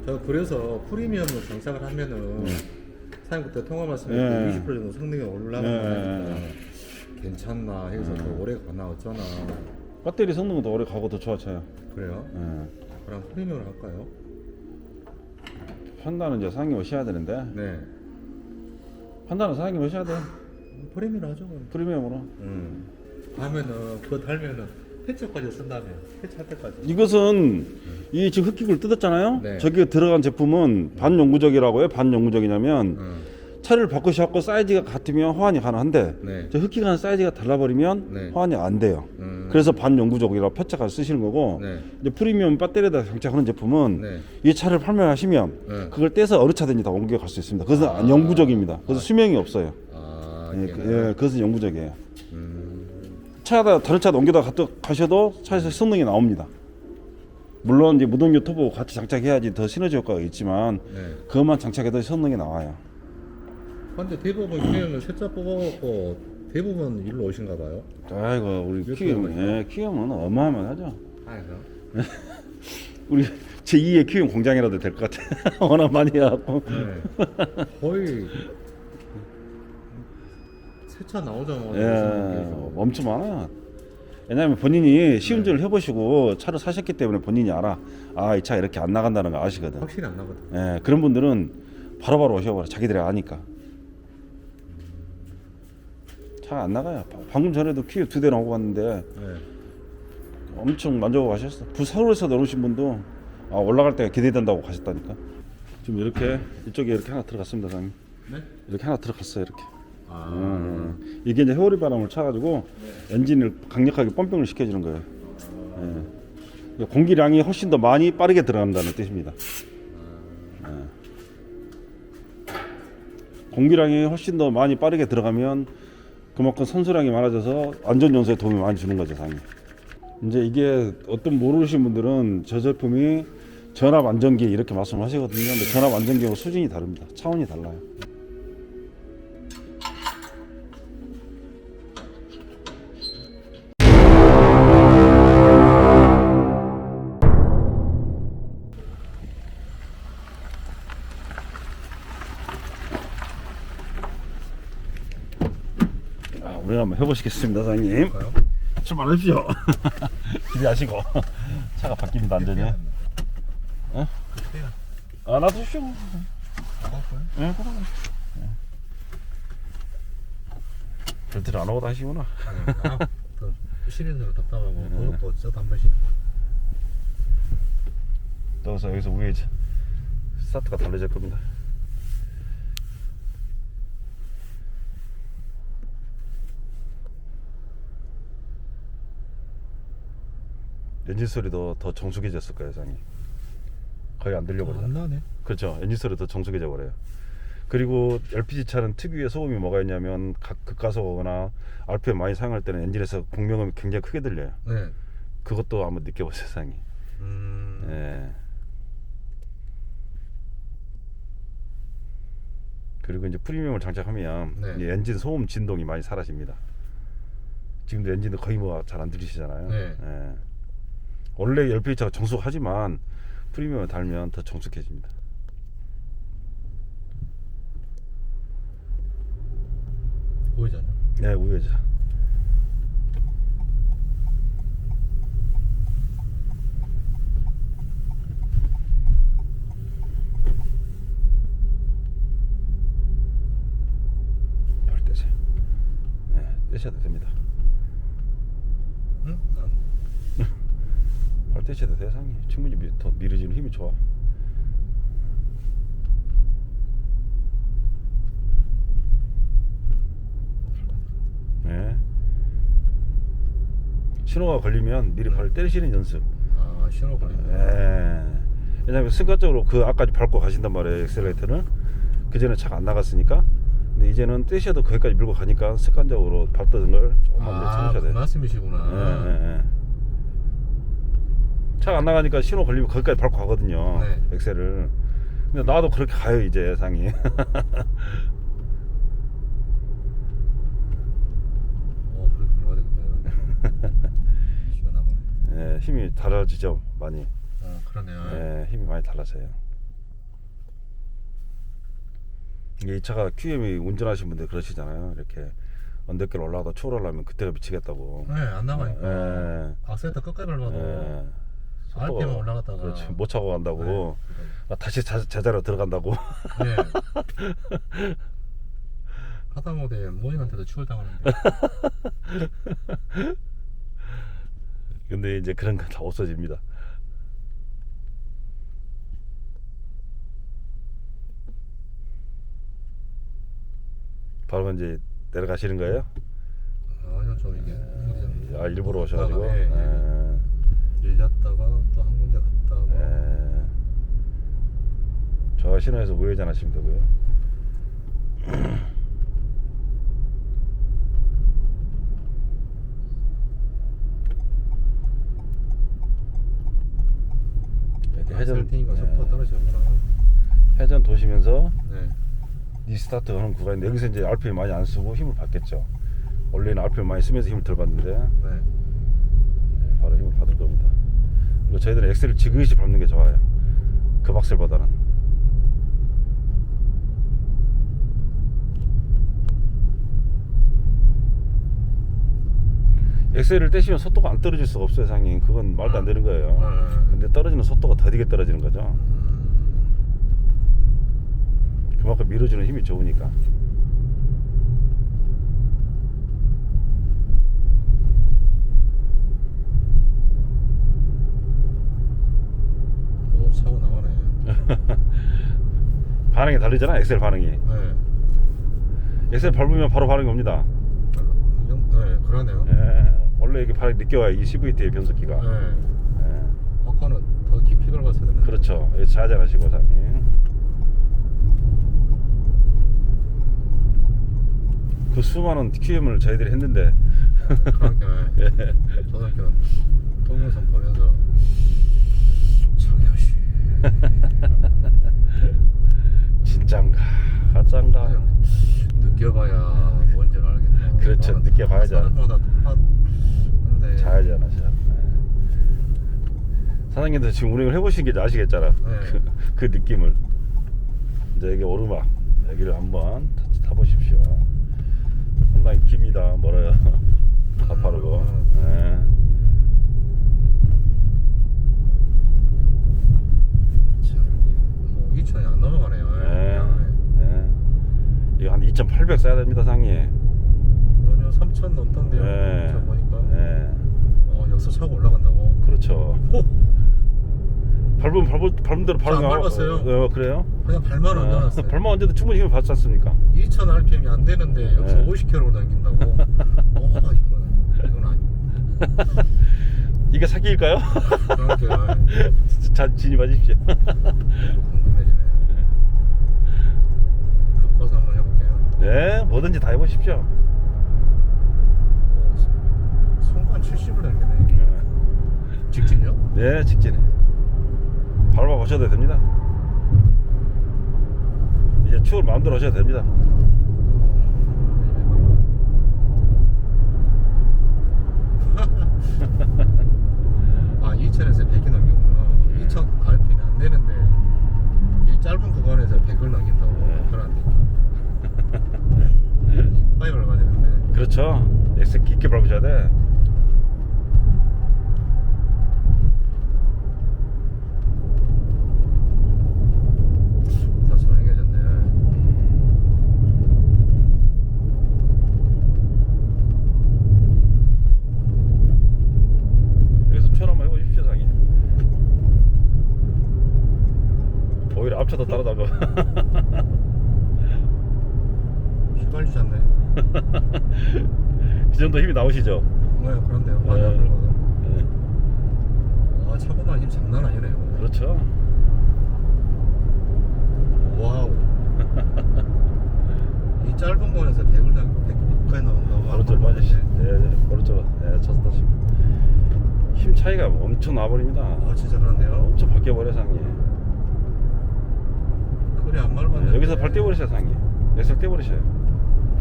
저 그래서 프리미엄으로 장착을 하면은 사장님 그때 통화 말씀드린 20% 정도 성능이 올라가니까 괜찮나 해서 더 오래 가나 어쩌나. 배터리 성능은 더 오래 가고 더 좋아져요. 그래요? 그럼 프리미엄을 할까요? 판단은 이제 사장님 오셔야 되는데 네. 판단은 사장님 오셔야 돼요. 프리미엄 하죠. 그럼. 프리미엄으로. 하면은 그거 달면은 패치까지 쓴다며. 패치할 때까지. 이것은 이 지금 흡기구를 뜯었잖아요. 네. 저기 들어간 제품은 반영구적이라고 해요. 반영구적이냐면 차를 바꾸셔갖고 사이즈가 같으면 호환이 가능한데 네. 저 흡기 가는 사이즈가 달라버리면 네. 호환이 안 돼요. 그래서 반영구적이라고 표체까지 쓰시는 거고 네. 이제 프리미엄 배터리에다 장착하는 제품은 네. 이 차를 판매하시면 네. 그걸 떼서 어느 차든지 다 옮겨갈 수 있습니다. 그래서 영구적입니다. 그래서 수명이 없어요. 예, 그것은 영구적이에요. 차에다 다른 차도 옮겨다 가셔도 차에서 성능이 나옵니다. 물론 이제 무동력 터보 같이 장착해야지 더 시너지 효과가 있지만 네. 그것만 장착해도 성능이 나와요. 근데 대부분 키움은 세차 뽑아갖고 대부분 일로 오신가 봐요. 아이고 우리 키움은 어마어마하죠. 아이고. 우리 제2의 키움 공장이라도 될 것 같아. 워낙 많이 해갖고. 네. 거의 세차 나오자마자 예, 엄청 많아요. 왜냐하면 본인이 시운전을 해보시고 차를 사셨기 때문에 본인이 알아. 아, 이 차 이렇게 안 나간다는 거 아시거든. 확실히 안 나거든. 예, 그런 분들은 바로바로 오셔버려. 자기들이 아니까. 차 안 나가요. 방금 전에도 키움 2대 나오고 갔는데 네. 엄청 만족하고 가셨어. 서울에서 내려오신 분도 아, 올라갈 때가 기대된다고 가셨다니까. 지금 이렇게 이쪽에 이렇게 하나 들어갔습니다, 사장님. 네? 이렇게 하나 들어갔어요, 이렇게. 이게 이제 회오리 바람을 차가지고 엔진을 강력하게 펌핑을 시켜주는 거예요. 예. 공기량이 훨씬 더 많이 빠르게 들어간다는 뜻입니다. 공기량이 훨씬 더 많이 빠르게 들어가면 그만큼 선수량이 많아져서 안전 연소에 도움이 많이 주는 거죠, 사장님. 이제 이게 어떤 모르시는 분들은 저 제품이 전압 안정기 이렇게 말씀하시거든요. 근데 전압 안정기하고 수준이 다릅니다. 차원이 달라요. 우리 한번 해보시겠습니다, 사장님. 출발하십시오. 기대하시고. 차가 바뀝니다, 완전히. 어? 아, 놔두십시오. 예, 그럼. 별대로 안 오고 하시구나. 시린으로 답답하고 그것도 어쩌다 한 번씩. 여기서 위에 이제 스타트가 달라질 겁니다. 엔진 소리도 더 정숙해졌을 거예요, 사장님. 거의 안 들려버려요. 안 나네. 그렇죠. 엔진 소리 더 정숙해져 버려요. 그리고 LPG 차는 특유의 소음이 뭐가 있냐면 급가속거나 RPM 많이 사용할 때는 엔진에서 공명음이 굉장히 크게 들려요. 네. 그것도 한번 느껴보세요, 사장님. 예. 그리고 이제 프리미엄을 장착하면 네. 이 엔진 소음 진동이 많이 사라집니다. 지금도 엔진도 거의 뭐 잘 안 들리시잖아요. 네. 예. 원래 LPG 차가 정숙하지만 프리미엄을 달면 더 정숙해집니다. 우회전이요? 네, 우회전. 발 떼세요. 네, 떼셔도 됩니다. 응? 발 떼셔도 돼요, 상이. 충분히 더 밀어지는 힘이 좋아. 네. 신호가 걸리면 미리 발을 때리시는 연습. 아, 신호 걸리네. 예. 왜냐면 순간적으로 그 앞까지 밟고 가신단 말이에요, 엑셀레이터를. 그 전에 차가 안 나갔으니까. 근데 이제는 떼셔도 거기까지 밀고 가니까 습관적으로 밟던 걸 조금만 이제 참으셔야 그 돼요. 말씀이시구나. 예. 차가 안 나가니까 신호 걸리면 거기까지 밟고 가거든요. 네. 엑셀을. 근데 나도 그렇게 가요, 이제 상이. 그렇게 들어가야 되겠다. 시원하구나. 예, 힘이 달라지죠, 많이. 그러네요. 예, 힘이 많이 달라져요. 이게 이 차가 QM이 운전하시는 분들 그러시잖아요. 이렇게 언덕길 올라가다 초월하려면 그때가 미치겠다고. 네, 안 나가니까. 예. 악셀터 끝까지 밟아도 예. RPM 올라갔다가 그렇지, 못 차고 간다고. 네. 다시 제자리로 들어간다고. 네. 하다못해 모임한테도 추월당하는데. 근데 이제 그런 건 다 없어집니다. 바로 이제 내려가시는 거예요? 아니요, 좀 이게 아, 일부러 오셔가지고. 예, 예. 밀렸다가 또 한 군데 갔다가. 예. 저 신호에서 우회전 하시면 되고요. 이렇게 회전, 셀팅이가 속도가 떨어지구나. 회전 도시면서 네. 리스타트 하는 구간인데 여기서 이제 RPM 많이 안 쓰고 힘을 받겠죠. 원래는 RPM 많이 쓰면서 힘을 덜 받는데 네. 바로 힘을 받을 겁니다. 그리고 저희들은 엑셀을 지그시 밟는 게 좋아요. 급악셀보다는. 엑셀을 떼시면 속도가 안 떨어질 수가 없어요, 상님. 그건 말도 안 되는 거예요. 근데 떨어지는 속도가 더디게 떨어지는 거죠. 그만큼 밀어주는 힘이 좋으니까. 오, 사고 나가네. 반응이 다르잖아, 엑셀 반응이. 네. 엑셀 밟으면 바로 반응이 옵니다. 네, 그러네요. 예, 원래 이게 반응이 늦게 와요, 이 CVT의 변속기가. 네. 예, 아까는 더 깊이 밟았어야 되는데. 그렇죠. 좌전하시고 상님. 그 수많은 QM을 저희들이 했는데. 그러니까 예. 저도 이렇게 동영상 보면서 저기요시 진짠가 가짠가. 느껴봐야 뭔지를 알겠다. 그렇죠. 나는 느껴봐야죠. 사람마다 똑같은데. 좌전하시죠. 사장님도 지금 운행을 해보신 게 아시겠잖아. 네. 그 느낌을. 이제 여기 오르막 여기를 한번 타보십시오. 상당히 깁니다. 멀어요. 가파르고. 네. 뭐 2천이 안 넘어가네요. 네. 네. 이거 한 2,800 써야 됩니다, 상님. 그러면 3천 넘던데요. 네. 저 보니까. 네. 역서 차고 올라간다고. 그렇죠. 밟은 대로 바로 안 밟았어요. 그래요? 그냥 발만 얹어놨어요. 발만 얹어도 충분히 힘을 받지 않습니까? 2,000 RPM이 안 되는데 여기서 네. 50km로 넘긴다고. 이건 아니. 이게 사기일까요? 그러니까 자, 진입하십시오. 궁금해지네. 급파서 한번 해볼게요. 네, 뭐든지 다 해보십시오. 순간 70을 넘기네. 직진요? 네, 직진에 밟아보셔도 됩니다. 이제 추월 마음대로 하셔도 됩니다. 아 2,000에서 100이 넘기구나. 2,000 RPM이 안 되는데 이 짧은 구간에서 100을 넘긴다고. 네. 그건 안 돼. 파이브를 가야 되는데. 그렇죠. 엑셀 깊게 밟으셔야 돼. 다 정해졌네. 여기서 추월 한번 해보십시오, 상이. 오히려 앞차도 따라잡아. 휘갈리셨네. 그 정도 힘이 나오시죠? 네, 그런데요. 많이 네. 앞으로 네. 아, 차고만 힘 장난 아니네요. 그렇죠. 와우. 이 짧은 거에서 100까지 나온다고. 오른쪽 빠지시. 네, 오른쪽. 네, 차서 타시고. 힘 차이가 엄청 나버립니다. 아, 진짜 그런데요. 엄청 바뀌어버려, 상이. 그래 안 밟았는데. 여기서 발 떼버리셔요, 상이. 엑셀 떼버리셔요.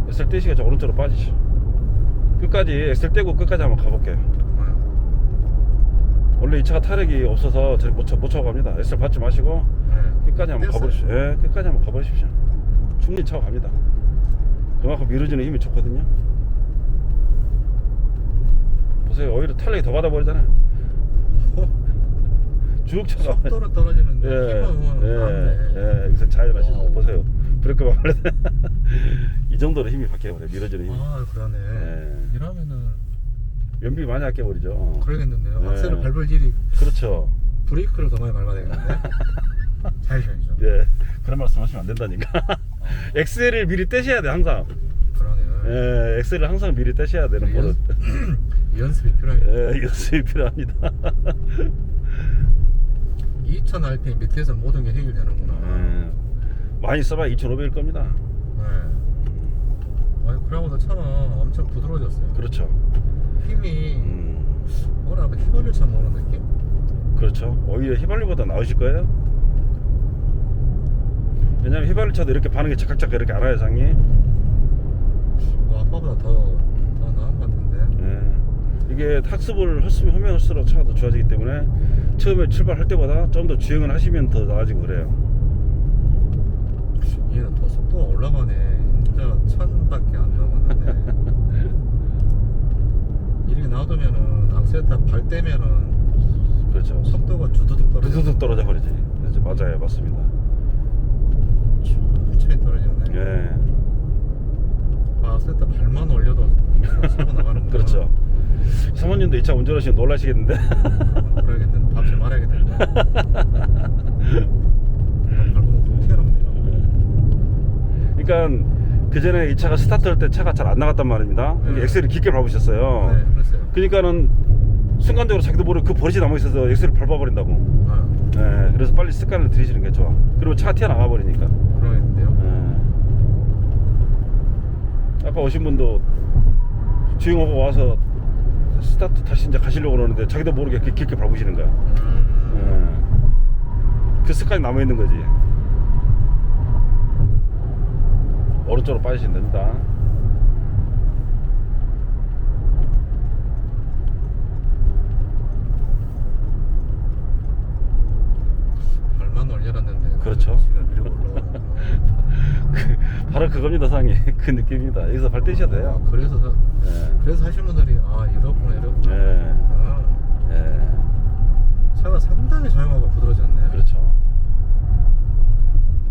엑셀 떼시고 저 오른쪽으로 빠지시오. 끝까지 엑셀 떼고 끝까지 한번 가볼게요. 네. 원래 이 차가 타력이 없어서 못 차고 갑니다. 엑셀 받지 마시고 네. 끝까지 한번 뗐어요. 가버리십시오. 예, 끝까지 한번 가버리십시오. 충분히 차고 갑니다. 그만큼 밀어주는 힘이 좋거든요. 보세요. 오히려 탄력이 더 받아버리잖아요. 쭉 차가. 속도는 떨어지는데 힘은 많네. 여기서 좌회전하시는 거 와우. 보세요. 브레이크 밟을 때 이 정도로 힘이 바뀌어버려요. 밀어주는 힘이. 아 그러네. 네. 이러면은 연비 많이 아껴버리죠. 그러겠는데요. 네. 악셀을 밟을 일이 그렇죠. 브레이크를 더 많이 밟아야 되겠는데. 좌회전이죠. 네. 그런 말씀 하시면 안 된다니까. 엑셀을 미리 떼셔야 돼 항상. 그러네요. 예, 엑셀을 항상 미리 떼셔야 되는 버릇. 연습이 필요하겠네요. 예, 연습이 필요합니다. 2000rpm 밑에서 모든 게 해결되는구나. 예, 많이 써봐야 2,500일 겁니다. 네. 아니 그러고서 차가 엄청 부드러워졌어요. 그렇죠. 힘이 뭐라 하면 휘발유 차 먹는 느낌? 그렇죠. 오히려 휘발유보다 나으실 거예요. 왜냐면 휘발유차도 이렇게 반응이 착각착각 이렇게 안 와요, 상님. 뭐 아빠보다 더 나은 것 같은데. 예. 이게 학습을 하면 할수록 차가 더 좋아지기 때문에 처음에 출발할 때보다 좀 더 주행을 하시면 더 나아지고 그래요. 얘는 더 속도가 올라가네. 진짜 1000밖에 안 남았는데. 이렇게 놔두면은 악셀타 발 떼면은 그렇죠. 속도가 주두둑 떨어져. 두두둑 떨어져 버리지. 그렇죠. 맞아요, 맞습니다. 천천히 떨어지네. 예. 악셀타 발만 올려도 사고 나가는 거. 그렇죠. 사모님도 이 차 운전하시면 놀라시겠는데. 그래야겠는데 밥좀 말아야겠는데. 밟으면 훅 튀어나오네요. 그러니까 그 전에 이 차가 스타트할 때 차가 잘 안 나갔단 말입니다. 네. 엑셀을 깊게 밟으셨어요. 네, 그랬어요. 그러니까는 순간적으로 자기도 모르게 그 버릇이 남아 있어서 엑셀을 밟아버린다고. 아, 네, 그래서 빨리 습관을 들이시는 게 좋아. 그리고 차가 튀어나가 버리니까. 그러겠는데요. 네. 아까 오신 분도 주행하고 와서 스타트 다시 이제 가시려고 그러는데 자기도 모르게 깊게 밟으시는 거야. 네. 그 습관이 남아 있는 거지. 오른쪽으로 빠지시면 됩니다. 발만 올려놨는데. 그렇죠. 지금 밀고 올라오는. 바로 그겁니다, 상이. 그 느낌입니다. 여기서 발 떼셔야 돼요. 아, 네. 그래서 하신 분들이 이렇구나. 네. 아, 네. 차가 상당히 조용하고 부드러워졌네. 그렇죠.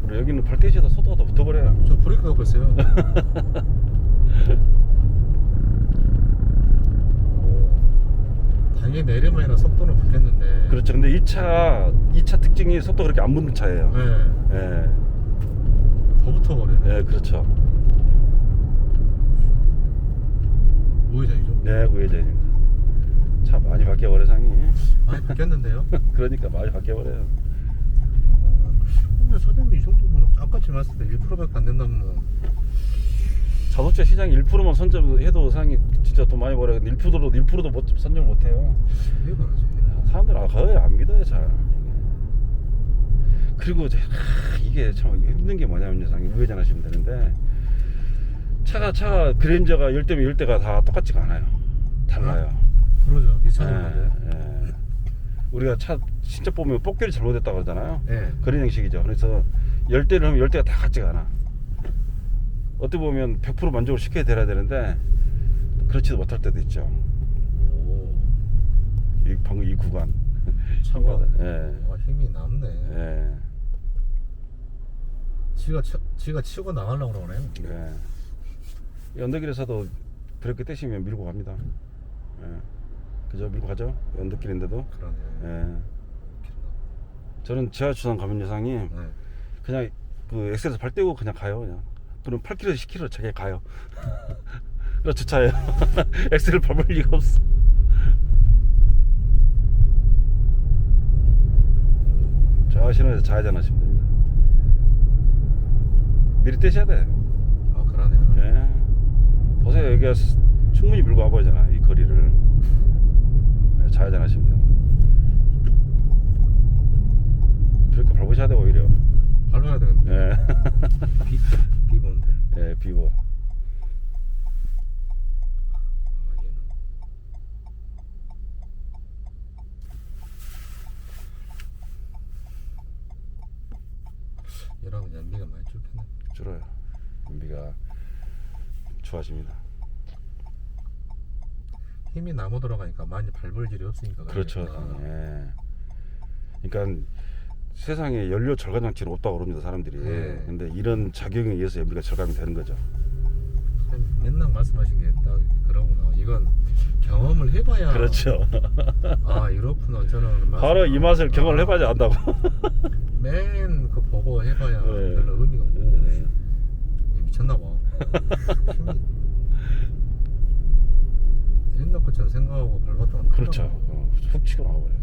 그리고 여기는 발 떼셔도 속도가 더 붙어버려요. 저 브레이크가 없어요. 당연히 내리막이라 속도는 붙겠는데. 그렇죠. 근데 이 차 특징이 속도 그렇게 안 붙는 차예요. 네. 예. 더 붙어버리네. 네, 그렇죠. 우회전이죠? 네, 우회전입니다. 차 많이 바뀌어버려, 상이. 많이 바뀌었는데요? 그러니까 많이 바뀌어버려요. 근데 사장님 이 정도면 아까쯤 말했을 때 1%밖에 안 된다면 자동차 시장 1%만 선점해도 상이 진짜 돈 많이 벌어요. 근데 1%도 못 선점 못해요. 이해가 안 하지. 사람들 거의 안 믿어요, 잘. 그리고 이게 참 힘든 게 뭐냐면요, 상이 우회전하시면 되는데 차가 그랜저가 10대면 10대가 다 똑같지가 않아요. 달라요. 그러죠. 이 차도 그런데. 예. 우리가 차 진짜 보면 뽑기를 잘못했다고 그러잖아요. 네. 그런 형식이죠. 그래서 10대를 하면 10대가 다 같지가 않아. 어떻게 보면 100% 만족을 시켜야 되는데 그렇지도 못할 때도 있죠. 오. 방금 이 구간 차가 예. 힘이 남네. 예. 지가 치고 나가려고 그러네. 예. 이 언덕길에서도 브레이크 떼시면 밀고 갑니다. 예. 그죠? 밀고 가죠? 언덕길인데도. 그러네. 예. 저는 지하주차장 가면 여상이 네. 그냥 그 엑셀에서 발 떼고 그냥 가요. 그냥. 그럼 8km, 10km 저게 가요. 그래서 주차해요. 엑셀을 밟을 리가 없어. 저 신호에서 좌회전 하시면 됩니다. 미리 떼셔야 돼. 아 그러네요. 예. 보세요. 여기가 충분히 밀고 와버리잖아. 이 거리를. 예, 좌회전 하시면 돼요. 브레이크 밟으셔야 돼, 오히려. 밟아야 되는데. 예. 비본데. 예, 비보. 얘랑은 연비가 많이 줄겠네. 줄어요. 연비가 좋아집니다. 힘이 나무 들어가니까 많이 밟을 일이 없으니까. 그렇죠. 그러니까. 예. 그러니까 세상에 연료 절감 장치는 없다고 그럽니다, 사람들이. 네. 근데 이런 작용에 의해서 연비가 절감이 되는 거죠. 맨날 말씀하신 게 딱 그러구나. 이건 경험을 해봐야. 그렇죠. 아 이렇구나. 저는 바로 이 맛을 경험을 해봐야 안다고. 맨 그 보고 해봐야 네. 별로 의미가 없고. 네. 미쳤나 봐. 힘이 옛날 것처럼 생각하고 밟았다가 그렇죠. 훅 치고 나와버려요.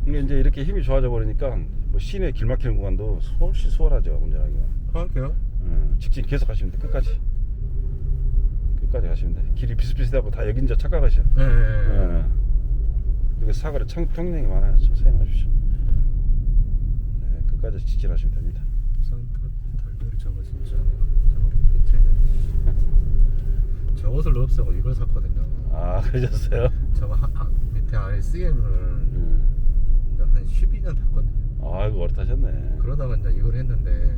근데 이제 이렇게 힘이 좋아져 버리니까 뭐 시내 길 막히는 구간도 훨씬 수월하죠, 운전하기가. 그럴게요. 직진 계속 가시면 돼. 끝까지 가시면 돼. 길이 비슷비슷하고 다 여기 이제 착각하셔. 네. 예. 여기 사거리 평행이 많아요. 좀 사용하십시오. 네, 끝까지 직진하시면 됩니다. 달걀이 저거 진짜 저거 배틀이네. 저 옷을 없애고 이걸 샀거든요. 아, 그러셨어요? 저거 밑에 아래 CM을 한 12년 탔거든요. 아이고, 오래 타셨네. 그러다가 이제 이걸 했는데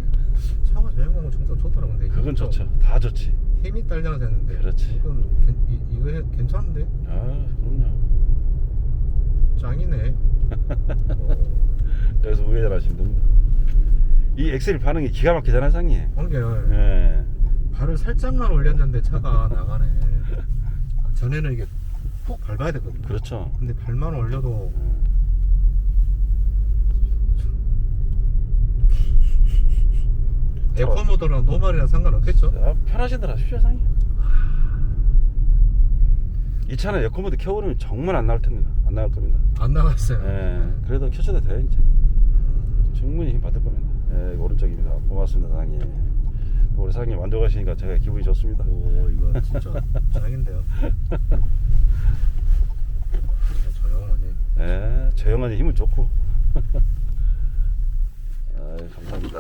차가 저행하고 정말 좋더라고. 근데 그건 좋죠. 다 좋지. 힘이 딸려서 했는데 그렇지. 이건 이거 괜찮은데? 아, 그럼요. 짱이네. 여기서 우회전하시면 됩니다. 이 엑셀 반응이 기가 막히잖아요, 상이. 오게 예. 발을 살짝만 올렸는데 차가 나가네. 전에는 이게 푹 밟아야 되거든요. 그렇죠. 근데 발만 올려도 에코 모드랑 노말이랑 상관없겠죠? 아, 편하신 대로 하십시오, 상이. 이 차는 에코모드 켜버리면 정말 안 나올 겁니다. 안 나올 겁니다. 안 나갔어요. 예. 그래도 켜셔도 돼요, 이제. 충분히 힘 받을 겁니다. 예, 이거 오른쪽입니다. 고맙습니다, 상이. 또 우리 상이 만족하시니까 제가 기분이 좋습니다. 오 이거 진짜 짱인데요. 진짜 조용하니. 예, 조용하니 힘은 좋고. 아, 감사합니다.